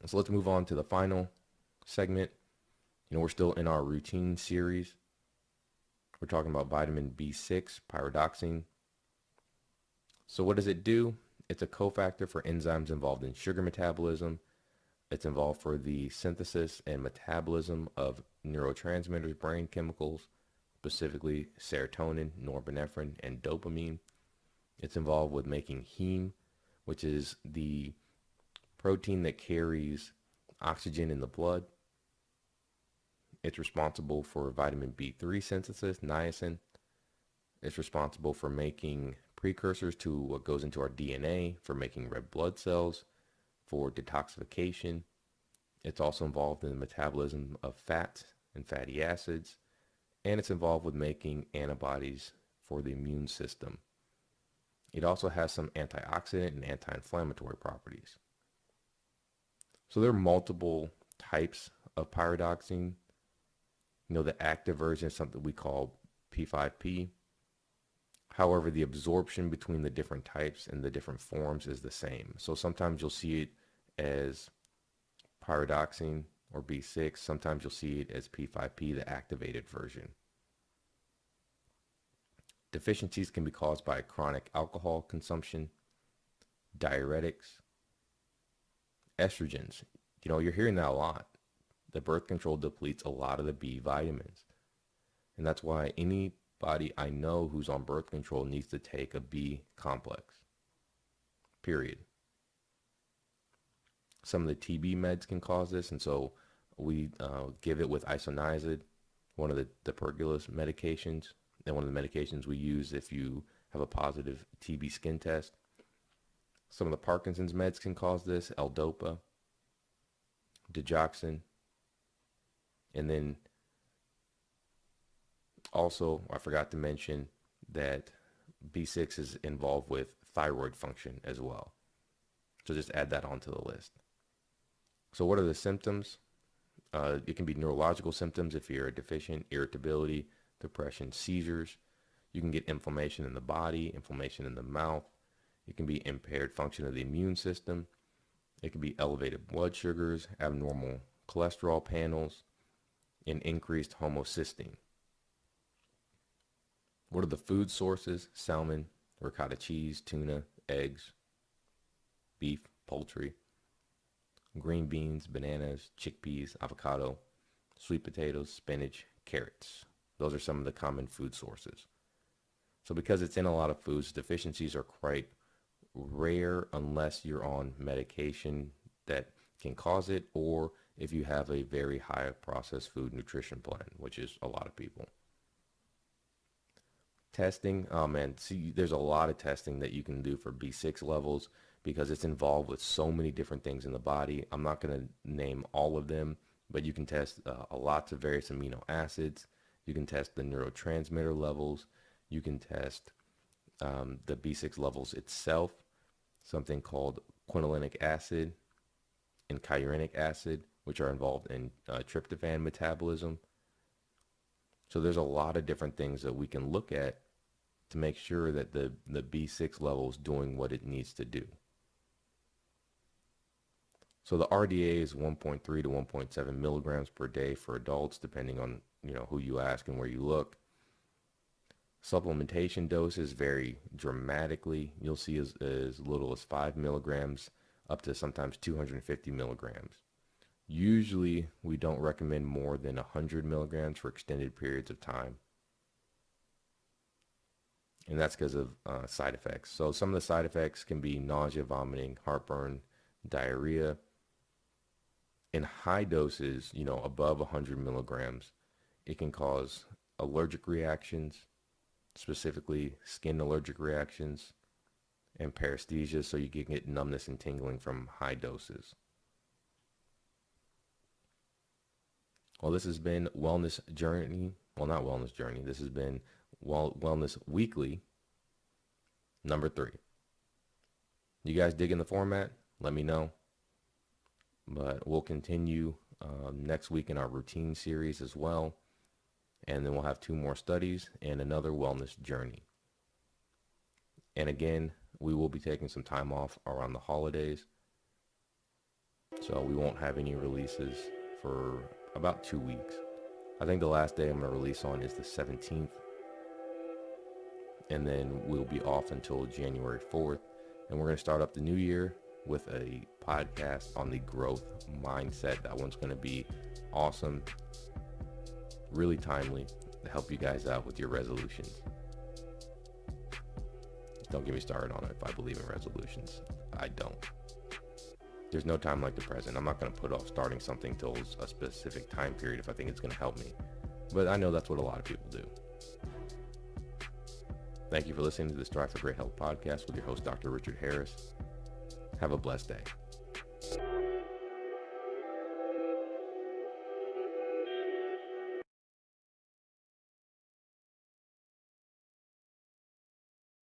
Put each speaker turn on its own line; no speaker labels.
So let's move on to the final segment. We're still in our routine series. We're talking about vitamin B6, pyridoxine. So what does it do? It's a cofactor for enzymes involved in sugar metabolism. It's involved for the synthesis and metabolism of neurotransmitters, brain chemicals, specifically serotonin, norepinephrine, and dopamine. It's involved with making heme, which is the protein that carries oxygen in the blood. It's responsible for vitamin B3 synthesis, niacin. It's responsible for making precursors to what goes into our DNA, for making red blood cells, for detoxification. It's also involved in the metabolism of fats and fatty acids, and it's involved with making antibodies for the immune system. It also has some antioxidant and anti-inflammatory properties. So there are multiple types of pyridoxine. The active version is something we call P5P. However, the absorption between the different types and the different forms is the same. So sometimes you'll see it as pyridoxine or B6. Sometimes you'll see it as P5P, the activated version. Deficiencies can be caused by chronic alcohol consumption, diuretics, estrogens. You're hearing that a lot. The birth control depletes a lot of the B vitamins. And that's why anybody I know who's on birth control needs to take a B complex. Period. Some of the TB meds can cause this, and so we give it with isoniazid, one of the tuberculous medications, and one of the medications we use if you have a positive TB skin test. Some of the Parkinson's meds can cause this, L-Dopa, digoxin, and then also I forgot to mention that B6 is involved with thyroid function as well. So just add that onto the list. So what are the symptoms? It can be neurological symptoms if you're deficient, irritability, depression, seizures. You can get inflammation in the body, inflammation in the mouth. It can be impaired function of the immune system. It can be elevated blood sugars, abnormal cholesterol panels, and increased homocysteine. What are the food sources? Salmon, ricotta cheese, tuna, eggs, beef, poultry, green beans, bananas, chickpeas, avocado, sweet potatoes, spinach, carrots. Those are some of the common food sources. So because it's in a lot of foods, deficiencies are quite rare unless you're on medication that can cause it, or if you have a very high processed food nutrition plan, which is a lot of people. Testing, oh man, see, there's a lot of testing that you can do for B6 levels because it's involved with so many different things in the body. I'm not going to name all of them, but you can test lots of various amino acids. You can test the neurotransmitter levels. You can test the B6 levels itself, something called quinolinic acid and kyurinic acid, which are involved in tryptophan metabolism. So there's a lot of different things that we can look at to make sure that the B6 level is doing what it needs to do. So the RDA is 1.3 to 1.7 milligrams per day for adults, depending on who you ask and where you look. Supplementation doses vary dramatically. You'll see as little as 5 milligrams up to sometimes 250 milligrams. Usually, we don't recommend more than 100 milligrams for extended periods of time. And that's because of side effects. So some of the side effects can be nausea, vomiting, heartburn, diarrhea. In high doses, above 100 milligrams, it can cause allergic reactions, specifically skin allergic reactions, and paresthesia, so you can get numbness and tingling from high doses. Well, this has been Wellness Journey. Well, not Wellness Journey. This has been Wellness Weekly number 3. You guys digging the format? Let me know. But we'll continue next week in our routine series as well. And then we'll have 2 more studies and another wellness journey. And again, we will be taking some time off around the holidays. So we won't have any releases for about 2 weeks. I think the last day I'm going to release on is the 17th. And then we'll be off until January 4th. And we're going to start up the new year with a podcast on the growth mindset. That one's going to be awesome, really timely to help you guys out with your resolutions. Don't get me started on it if I believe in resolutions. I don't. There's no time like the present. I'm not going to put off starting something till a specific time period if I think it's going to help me. But I know that's what a lot of people do. Thank you for listening to the Strive for Great Health podcast with your host, Dr. Richard Harris. Have a blessed day.